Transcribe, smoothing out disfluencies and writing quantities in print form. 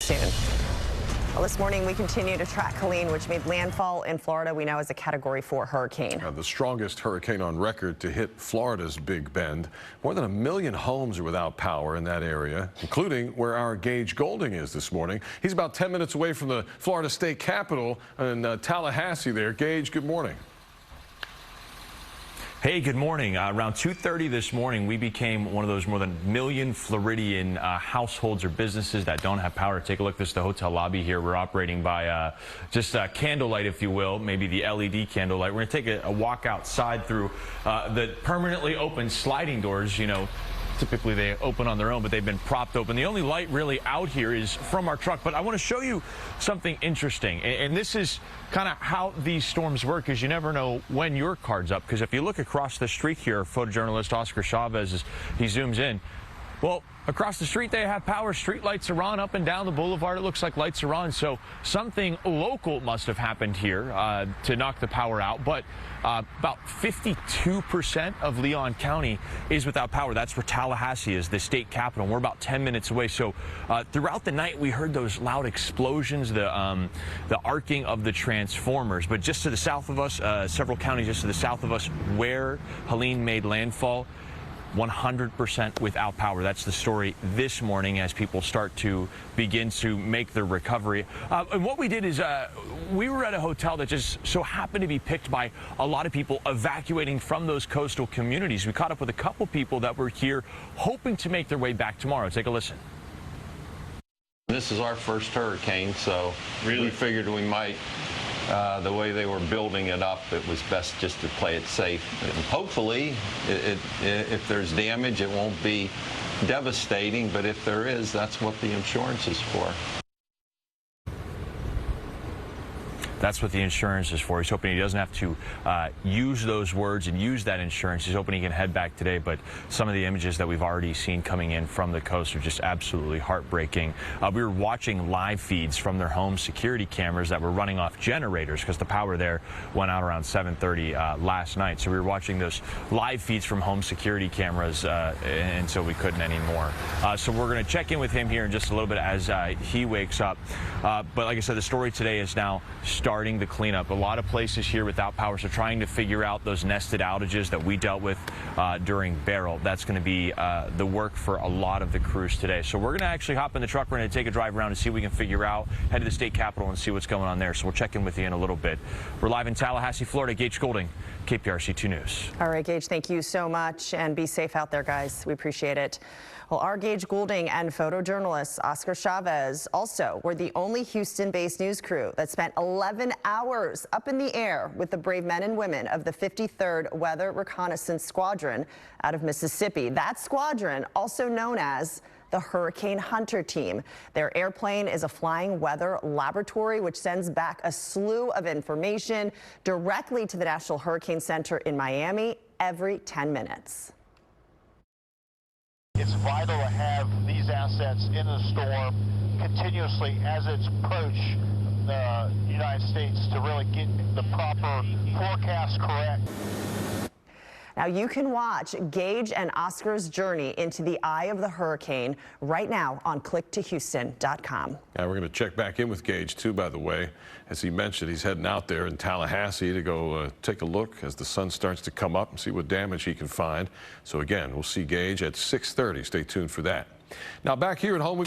Soon. Well, this morning we continue to track Helene, which made landfall in Florida we know as a Category 4 hurricane. The strongest hurricane on record to hit Florida's Big Bend. More than 1 million homes are without power in that area, including where our Gage Goulding is this morning. He's about 10 minutes away from the Florida state capitol in Tallahassee there. Gage, good morning. Hey, good morning. Around 2:30 this morning, we became one of those more than 1 million Floridian households or businesses that don't have power. Take a look. This is the hotel lobby here. We're operating by just candlelight, if you will, maybe the LED candlelight. We're going to take a walk outside through the permanently open sliding doors. You know, typically they open on their own, but they've been propped open. The only light really out here is from our truck. But I want to show you something interesting. And this is kind of how these storms work, because you never know when your card's up. Because if you look across the street here, photojournalist Oscar Chavez, he zooms in. Well, across the street, they have power. Street lights are on up and down the boulevard. It looks like lights are on. So something local must have happened here to knock the power out. But about 52% of Leon County is without power. That's where Tallahassee is, the state capital. We're about 10 minutes away. So throughout the night, we heard those loud explosions, the arcing of the transformers. But just to the south of us, several counties just to the south of us, where Helene made landfall, 100% without power. That's the story this morning as people start to begin to make their recovery. And what we did is we were at a hotel that just so happened to be picked by a lot of people evacuating from those coastal communities. We caught up with a couple people that were here hoping to make their way back tomorrow. Take a listen. This is our first hurricane, so we figured we might, the way they were building it up, it was best just to play it safe. And hopefully, if there's damage, it won't be devastating, but if there is, that's what the insurance is for. That's what the insurance is for. He's hoping he doesn't have to use those words and use that insurance. He's hoping he can head back today, but some of the images that we've already seen coming in from the coast are just absolutely heartbreaking. We were watching live feeds from their home security cameras that were running off generators because the power there went out around 7:30 last night. So we were watching those live feeds from home security cameras, and so we couldn't anymore. So we're going to check in with him here in just a little bit as he wakes up. But like I said, the story today is now starting to clean up. A lot of places here without power, so trying to figure out those nested outages that we dealt with during Beryl. That's going to be the work for a lot of the crews today. So we're going to actually hop in the truck. We're going to take a drive around and see what we can figure out, head to the state capitol and see what's going on there. So we'll check in with you in a little bit. We're live in Tallahassee, Florida. Gage Goulding, KPRC-2 News. All right, Gage, thank you so much, and be safe out there, guys. We appreciate it. Well, our Gage Goulding and photojournalist Oscar Chavez also were the only Houston-based news crew that spent 11 hours up in the air with the brave men and women of the 53rd Weather Reconnaissance Squadron out of Mississippi. That squadron, also known as the Hurricane Hunter Team. Their airplane is a flying weather laboratory which sends back a slew of information directly to the National Hurricane Center in Miami every 10 minutes. It's vital to have these assets in the storm continuously as it's approached the United States to really get the proper forecast correct. Now you can watch Gage and Oscar's journey into the eye of the hurricane right now on clicktohouston.com. We're going to check back in with Gage too, by the way. As he mentioned, he's heading out there in Tallahassee to go take a look as the sun starts to come up and see what damage he can find. So again, we'll see Gage at 6:30. Stay tuned for that. Now back here at home,